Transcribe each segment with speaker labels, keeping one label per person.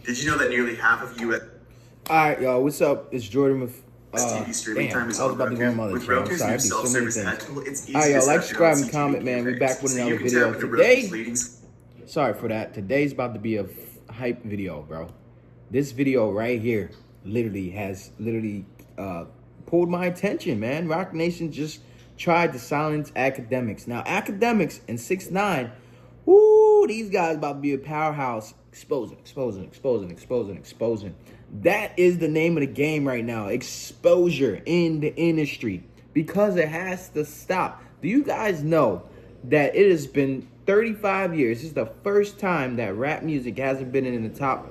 Speaker 1: Did you know that nearly half of U.S.
Speaker 2: Alright, y'all, what's up? It's Jordan with
Speaker 1: TV streaming time is
Speaker 2: I was about to go on my
Speaker 1: with
Speaker 2: other
Speaker 1: Roku's
Speaker 2: channel.
Speaker 1: new
Speaker 2: Sorry, I do so many
Speaker 1: self-service ad
Speaker 2: things.
Speaker 1: tool. It's easy
Speaker 2: Alright,
Speaker 1: to
Speaker 2: y'all, like,
Speaker 1: set your own
Speaker 2: subscribe, and
Speaker 1: CTV
Speaker 2: comment, man. We're back with
Speaker 1: so
Speaker 2: another
Speaker 1: you can
Speaker 2: video
Speaker 1: tap into Roku's
Speaker 2: today.
Speaker 1: leadings.
Speaker 2: Sorry for that. Today's about to be a hype video, bro. This video right here has pulled my attention, man. Roc Nation just tried to silence Akademiks. Now, Akademiks and 6ix9ine, woo, these guys about to be a powerhouse. Exposing. That is the name of the game right now. Exposure in the industry. Because it has to stop. Do you guys know that it has been 35 years? This is the first time that rap music hasn't been in the top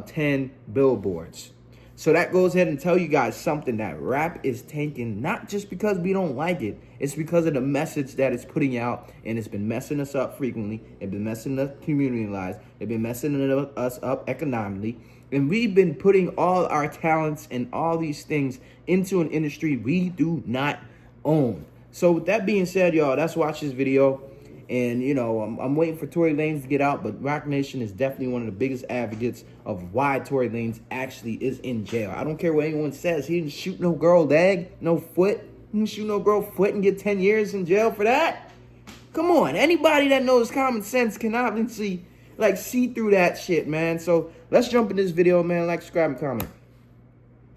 Speaker 2: 10 billboards. So that goes ahead and tell you guys something, that rap is tanking, not just because we don't like it. It's because of the message that it's putting out, and it's been messing us up frequently. It's been messing the community lives. It's been messing us up economically. And we've been putting all our talents and all these things into an industry we do not own. So with that being said, y'all, let's watch this video. And, you know, I'm waiting for Tory Lanez to get out, but Roc Nation is definitely one of the biggest advocates of why Tory Lanez actually is in jail. I don't care what anyone says. He didn't shoot no girl leg, no foot. He didn't shoot no girl foot and get 10 years in jail for that? Come on. Anybody that knows common sense can obviously, see through that shit, man. So let's jump in this video, man. Like, subscribe, and comment.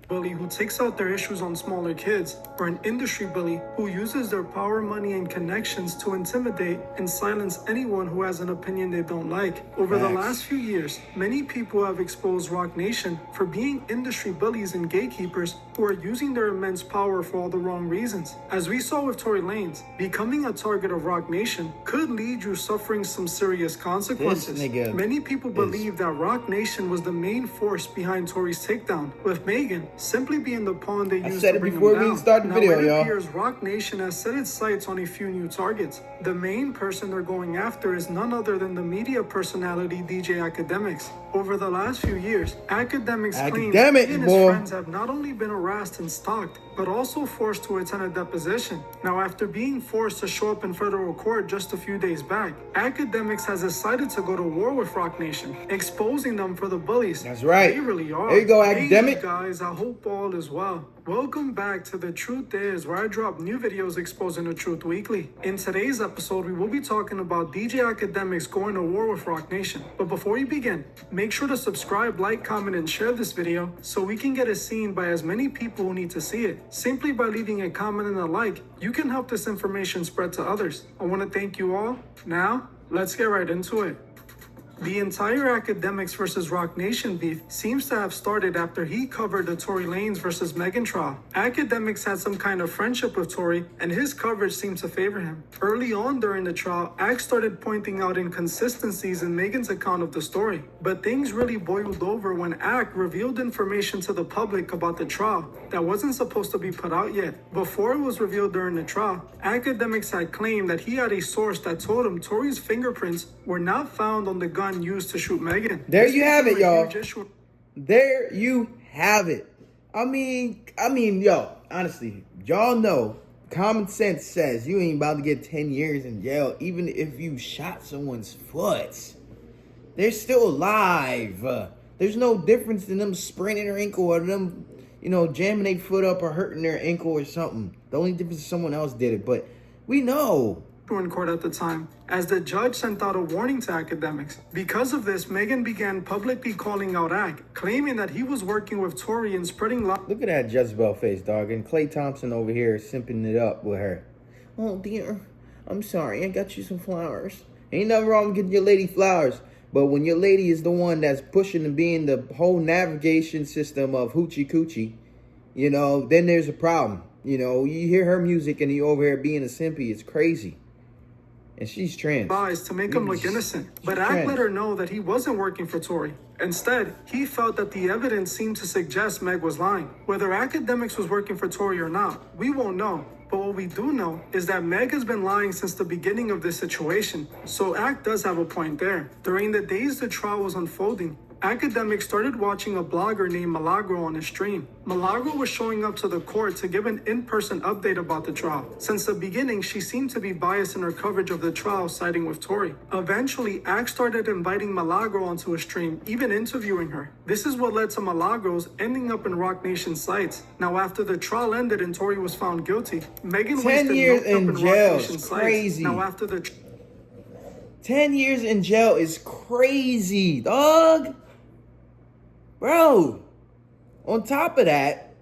Speaker 3: Bully who takes out their issues on smaller kids, or an industry bully who uses their power, money, and connections to intimidate and silence anyone who has an opinion they don't like. Over the last few years, many people have exposed Roc Nation for being industry bullies and gatekeepers who are using their immense power for all the wrong reasons. As we saw with Tory Lanez, becoming a target of Roc Nation could lead you suffering some serious consequences. Many people believe that Roc Nation was the main force behind Tory's takedown, with Megan simply being the pawn they used to bring him down. It appears Roc Nation has set its sights on a few new targets. The main person they're going after is none other than the media personality DJ Akademiks. Over the last few years, Akademiks claims he and his friends have not only been harassed and stalked, but also forced to attend a deposition. Now, after being forced to show up in federal court just a few days back, Akademiks has decided to go to war with Roc Nation, exposing them for the bullies.
Speaker 2: That's right.
Speaker 3: They really are.
Speaker 2: There you go, Akademiks.
Speaker 3: Hey guys, I hope all is well. Welcome back to The Truth Is, where I drop new videos exposing the truth weekly. In today's episode, we will be talking about DJ Akademiks going to war with Roc Nation. But before we begin, make sure to subscribe, like, comment, and share this video so we can get it seen by as many people who need to see it. Simply by leaving a comment and a like, you can help this information spread to others. I want to thank you all. Now, let's get right into it. The entire Akademiks versus Roc Nation beef seems to have started after he covered the Tory Lanez versus Megan trial. Akademiks had some kind of friendship with Tory, and his coverage seemed to favor him. Early on during the trial, Ak started pointing out inconsistencies in Megan's account of the story. But things really boiled over when Ak revealed information to the public about the trial that wasn't supposed to be put out yet. Before it was revealed during the trial, Akademiks had claimed that he had a source that told him Tory's fingerprints were not found on the gun used to shoot Megan.
Speaker 2: There you have it, y'all. There you have it. I mean, yo, honestly, y'all know common sense says you ain't about to get 10 years in jail even if you shot someone's foot. They're still alive. There's no difference in them spraining their ankle or them, jamming their foot up or hurting their ankle or something. The only difference is someone else did it, but we know.
Speaker 3: In court at the time, as the judge sent out a warning to Akademiks. Because of this, Megan began publicly calling out Ak, claiming that he was working with Tory and spreading lies.
Speaker 2: Look at that Jezebel face, dog. And Klay Thompson over here simping it up with her. Oh, dear. I'm sorry. I got you some flowers. Ain't nothing wrong with getting your lady flowers. But when your lady is the one that's pushing and being the whole navigation system of hoochie coochie, then there's a problem. You hear her music and you over here being a simpy. It's crazy. And she's trans.
Speaker 3: To make him look innocent. But Ak let her know that he wasn't working for Tory. Instead, he felt that the evidence seemed to suggest Meg was lying. Whether Akademiks was working for Tory or not, we won't know. But what we do know is that Meg has been lying since the beginning of this situation. So Ak does have a point there. During the days the trial was unfolding, Akademiks started watching a blogger named Milagro on his stream. Milagro was showing up to the court to give an in-person update about the trial. Since the beginning, she seemed to be biased in her coverage of the trial, siding with Tory. Eventually, Ak started inviting Milagro onto his stream, even interviewing her. This is what led to Milagros ending up in Roc Nation sites. Now, after the trial ended and Tory was found guilty, Megan
Speaker 2: 10 years in jail is
Speaker 3: sites.
Speaker 2: crazy.
Speaker 3: Now, after the
Speaker 2: 10 years in jail is crazy, dog. Bro, on top of that,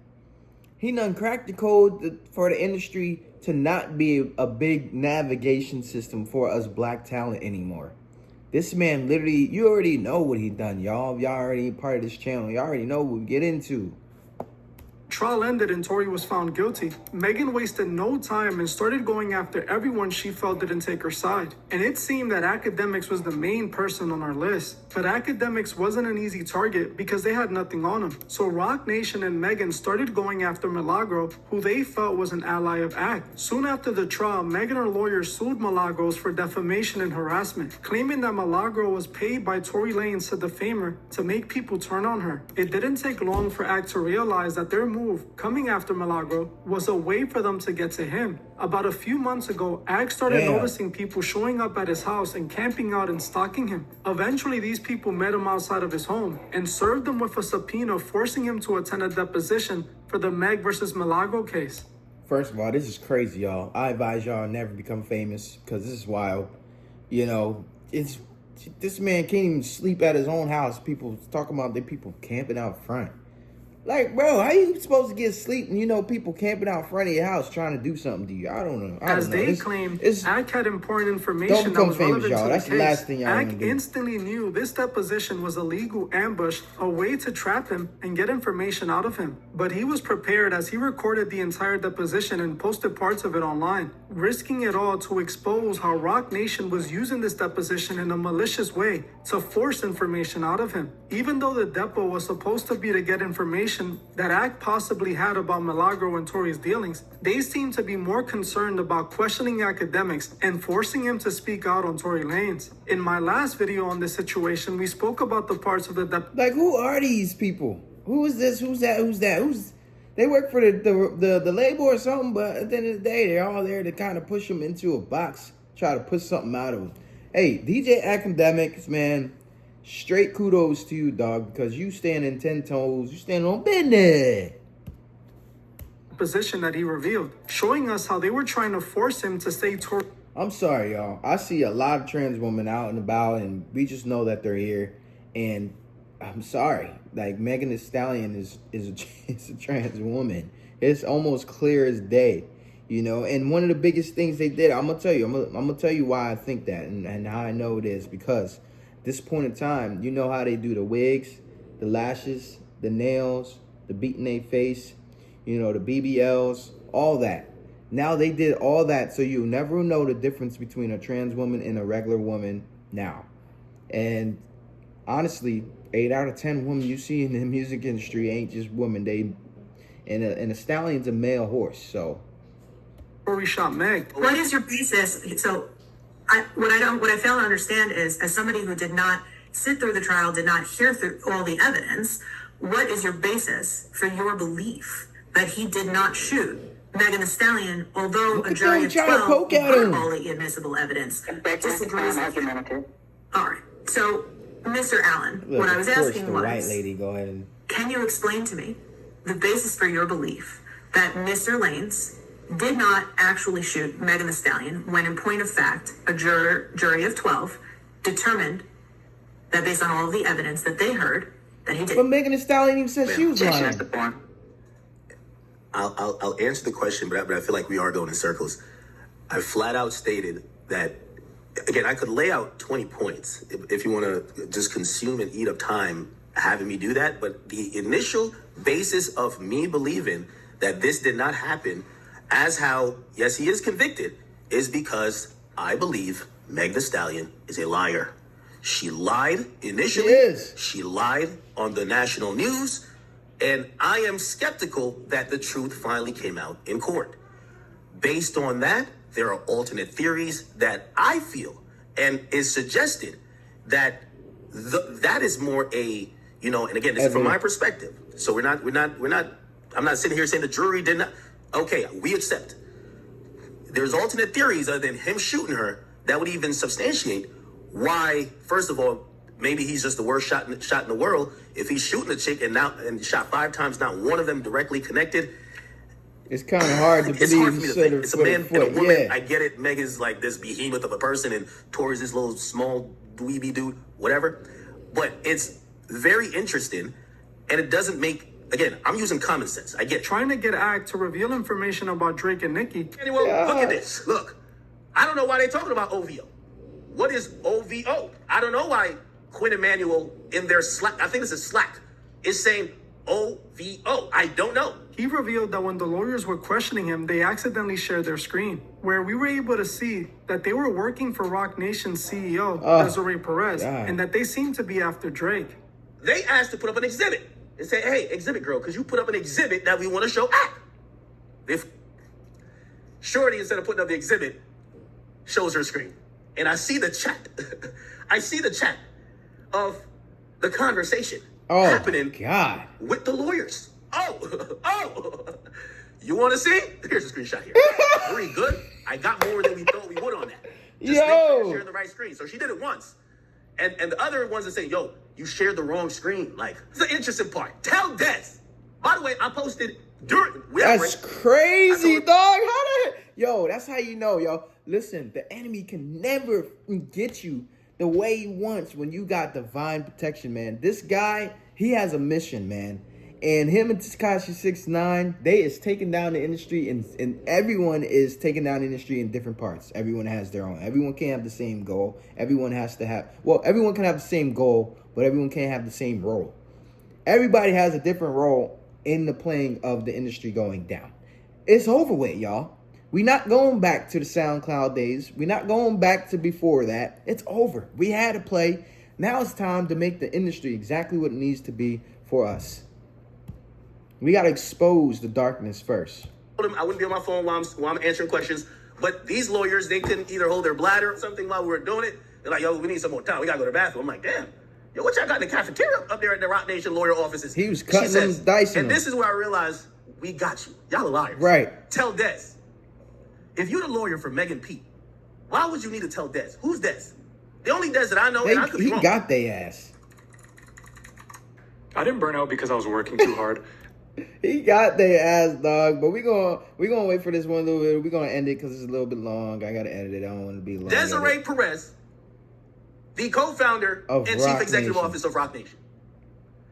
Speaker 2: he done cracked the code for the industry to not be a big navigation system for us black talent anymore. This man literally, you already know what he done, y'all. Y'all already part of this channel. Y'all already know what we get into.
Speaker 3: trial ended and Tory was found guilty, Megan wasted no time and started going after everyone she felt didn't take her side. And it seemed that Akademiks was the main person on our list. But Akademiks wasn't an easy target because they had nothing on him. So Roc Nation and Megan started going after Milagro, who they felt was an ally of Ak. Soon after the trial, Megan and her lawyers sued Milagros for defamation and harassment, claiming that Milagro was paid by Tory Lanez to defame her to make people turn on her. It didn't take long for Ak to realize that their move coming after Milagro was a way for them to get to him. About a few months ago, Ak started noticing people showing up at his house and camping out and stalking him. Eventually, these people met him outside of his home and served him with a subpoena, forcing him to attend a deposition for the Meg versus Milagro case.
Speaker 2: First of all, this is crazy, y'all. I advise y'all never become famous because this is wild. You know, this man can't even sleep at his own house. People talking about the people camping out front. Like, bro, how you supposed to get sleep when you know people camping out front of your house trying to do something to you? I don't know.
Speaker 3: As they claim, Ak had important information
Speaker 2: don't become
Speaker 3: that was
Speaker 2: famous,
Speaker 3: relevant
Speaker 2: y'all.
Speaker 3: to
Speaker 2: That's
Speaker 3: the
Speaker 2: the
Speaker 3: case.
Speaker 2: last thing y'all want to
Speaker 3: Ak
Speaker 2: do.
Speaker 3: instantly knew this deposition was a legal ambush, a way to trap him and get information out of him. But he was prepared as he recorded the entire deposition and posted parts of it online, risking it all to expose how Roc Nation was using this deposition in a malicious way to force information out of him. Even though the depo was supposed to be to get information that Ak possibly had about Milagro and Tory's dealings, they seem to be more concerned about questioning Akademiks and forcing him to speak out on Tory Lanez. In my last video on this situation, we spoke about the parts of the
Speaker 2: Like, who are these people? Who is this? Who's that? Who's that? They work for the label or something, but at the end of the day, they're all there to kind of push them into a box, try to push something out of them. Hey, DJ Akademiks, man, straight kudos to you, dog, because you standing 10 toes, you standing on business.
Speaker 3: position that he revealed, showing us how they were trying to force him to say Tory.
Speaker 2: I'm sorry, y'all. I see a lot of trans women out and about, and we just know that they're here. And I'm sorry, like Megan Thee Stallion is a trans woman. It's almost clear as day, you know. And one of the biggest things they did, I'm gonna tell you, I'm gonna tell you why I think that and how I know it is, because at this point in time, you know how they do the wigs, the lashes, the nails, the beating their face, you know, the BBLs, all that. Now they did all that so you'll never know the difference between a trans woman and a regular woman now. And honestly, 8 out of 10 women you see in the music industry ain't just women. And a stallion's a male horse, so.
Speaker 3: Tory shot Meg.
Speaker 4: What is your basis? So, what I fail to understand is, as somebody who did not sit through the trial, did not hear through all the evidence, what is your basis for your belief that he did not shoot Megan Thee Stallion, although a jury of 12 heard all the admissible evidence disagrees with him? All right. So, Mr. Allen,
Speaker 2: Look,
Speaker 4: what I was asking
Speaker 2: the
Speaker 4: was,
Speaker 2: white lady, go ahead and...
Speaker 4: can you explain to me the basis for your belief that Mr. Lanez did not actually shoot Megan Thee Stallion when, in point of fact, a jury of 12 determined that, based on all of the evidence that they heard, that he did?
Speaker 2: But Megan Thee Stallion even said she was lying.
Speaker 1: I'll answer the question, but I feel like we are going in circles. I flat out stated that, again, I could lay out 20 points if you want to just consume and eat up time having me do that. But the initial basis of me believing that this did not happen, as how, yes, he is convicted, is because I believe Meg Thee Stallion is a liar. She lied initially. She lied on the national news. And I am skeptical that the truth finally came out in court. Based on that, there are alternate theories that I feel and is suggested that that is more a, you know, and again, this is from my perspective. So we're not, I'm not sitting here saying the jury did not. Okay, we accept. There's alternate theories other than him shooting her that would even substantiate why, first of all, maybe he's just the worst shot in the world. If he's shooting a chick and shot 5 times, not one of them directly connected.
Speaker 2: It's kind of hard to
Speaker 1: It's
Speaker 2: believe.
Speaker 1: hard for me to think. It's a man and a woman.
Speaker 2: Yeah.
Speaker 1: I get it. Meg is like this behemoth of a person, and Tori's this little small dweeby dude, whatever. But it's very interesting, and it doesn't make. Again, I'm using common sense. I get.
Speaker 3: Trying to get Act to reveal information about Drake and Nicki.
Speaker 1: Anyway, look at this. Look, I don't know why they're talking about OVO. What is OVO? I don't know why Quinn Emanuel in their Slack, I think this is Slack, is saying OVO. I don't know.
Speaker 3: He revealed that when the lawyers were questioning him, they accidentally shared their screen, where we were able to see that they were working for Roc Nation's CEO, Desiree Perez, and that they seemed to be after Drake.
Speaker 1: They asked to put up an exhibit and say, hey, exhibit girl, because you put up an exhibit that we want to show Act. If Shorty, instead of putting up the exhibit, shows her screen. And I see the chat. I see the chat of the conversation happening with the lawyers. Oh, you want to see? Here's a screenshot here. Very good. I got more than we thought we would on that. Just make sure you're sharing the right screen. So she did it once. And the other ones are saying, yo, you shared the wrong screen. Like, it's the interesting part. Tell Des. By the way, I posted during.
Speaker 2: That's crazy, dog. Yo, that's how you know, yo. Listen, the enemy can never get you the way he wants when you got divine protection, man. This guy, he has a mission, man. And him and Tekashi 6ix9ine, they is taking down the industry, and everyone is taking down the industry in different parts. Everyone has their own. Everyone can't have the same goal. Everyone has to have, well, everyone can have the same goal, but everyone can't have the same role. Everybody has a different role in the playing of the industry going down. It's over with, y'all. We're not going back to the SoundCloud days. We're not going back to before that. It's over. We had to play. Now it's time to make the industry exactly what it needs to be for us. We got to expose the darkness first.
Speaker 1: I wouldn't be on my phone while I'm answering questions. But these lawyers, they couldn't either hold their bladder or something while we were doing it. They're like, yo, we need some more time. We got to go to the bathroom. I'm like, damn. Yo, what y'all got in the cafeteria up there at the Roc Nation lawyer offices?
Speaker 2: He was cutting them, dicing
Speaker 1: and
Speaker 2: them.
Speaker 1: this is where I realized we got you. Y'all are liars.
Speaker 2: Right.
Speaker 1: Tell Des. If you're the lawyer for Megan Pete, why would you need to tell Des? Who's Des? The only Des that I know, and I could be wrong.
Speaker 2: He got their ass.
Speaker 5: I didn't burn out because I was working too hard.
Speaker 2: He got their ass, dog. But we gonna wait for this one a little bit. We're gonna end it because it's a little bit long. I gotta edit it. I don't want to be long.
Speaker 1: Desiree Perez, the co-founder and chief executive officer of Roc Nation.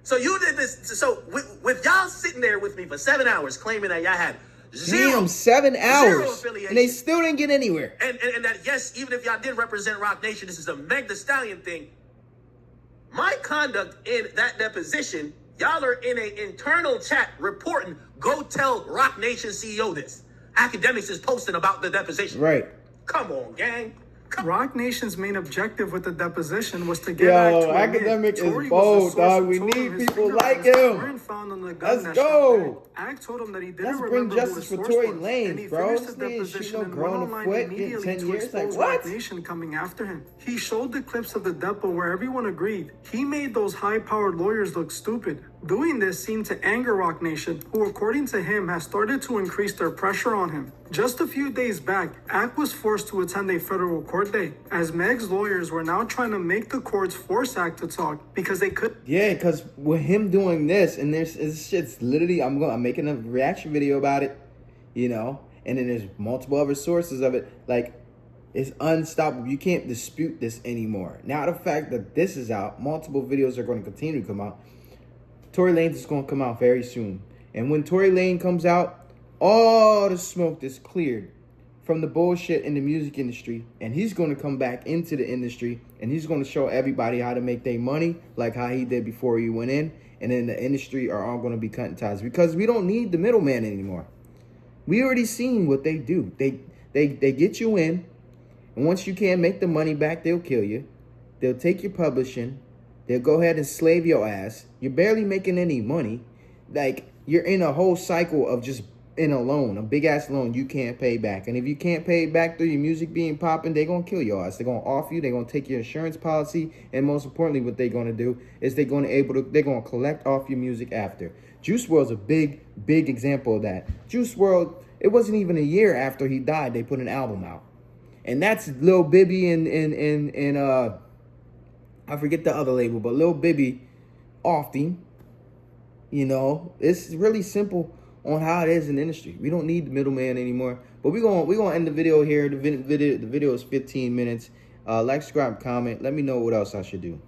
Speaker 1: So you did this. So with y'all sitting there with me for 7 hours, claiming that y'all had zero
Speaker 2: 7 hours,
Speaker 1: zero affiliation,
Speaker 2: and they still didn't get anywhere.
Speaker 1: And that yes, even if y'all did represent Roc Nation, this is a Meg Thee Stallion thing. My conduct in that deposition. Y'all are in an internal chat reporting, go tell Roc Nation CEO this. Akademiks is posting about the deposition.
Speaker 2: Right.
Speaker 1: Come on, gang.
Speaker 3: Roc Nation's main objective with the deposition was to get
Speaker 2: Akademiks is bold, dog. We need people like him. Let's go.
Speaker 3: Act told him that he didn't
Speaker 2: Let's bring
Speaker 3: remember
Speaker 2: justice for Tory Lanez,
Speaker 3: and he
Speaker 2: bro.
Speaker 3: finished
Speaker 2: This
Speaker 3: the
Speaker 2: nigga
Speaker 3: deposition and
Speaker 2: growing
Speaker 3: went
Speaker 2: a
Speaker 3: online
Speaker 2: foot, getting
Speaker 3: immediately
Speaker 2: 10
Speaker 3: to
Speaker 2: years. Like,
Speaker 3: expose
Speaker 2: what?
Speaker 3: Roc Nation coming after him. He showed the clips of the depo where everyone agreed. He made those high-powered lawyers look stupid. Doing this seemed to anger Roc Nation, who according to him has started to increase their pressure on him. Just a few days back, Act was forced to attend a federal court day, as Meg's lawyers were now trying to make the courts force Act to talk because they could.
Speaker 2: Yeah, because with him doing this, and this shit's literally, I'm making a reaction video about it, you know, and then there's multiple other sources of it. Like, it's unstoppable. You can't dispute this anymore. Now, the fact that this is out, multiple videos are going to continue to come out. Tory Lanez is going to come out very soon. And when Tory Lanez comes out, all the smoke is cleared from the bullshit in the music industry. And he's going to come back into the industry. And he's going to show everybody how to make their money, like how he did before he went in. And then the industry are all going to be cutting ties. Because we don't need the middleman anymore. We already seen what they do. They get you in. And once you can't make the money back, they'll kill you. They'll take your publishing. They'll go ahead and slave your ass. You're barely making any money. Like, you're in a whole cycle of just in a loan, a big ass loan you can't pay back. And if you can't pay it back through your music being popping, they're gonna kill your ass. They're gonna off you, they're gonna take your insurance policy, and most importantly, what they're gonna do is they're gonna collect off your music after. Juice WRLD's a big example of that. Juice WRLD, it wasn't even a year after he died, they put an album out. And that's Lil Bibby and I forget the other label, but Lil Bibby off him. You know, it's really simple on how it is in the industry. We don't need the middleman anymore. But we're gonna end the video here. The video is 15 minutes. Like, subscribe, comment. Let me know what else I should do.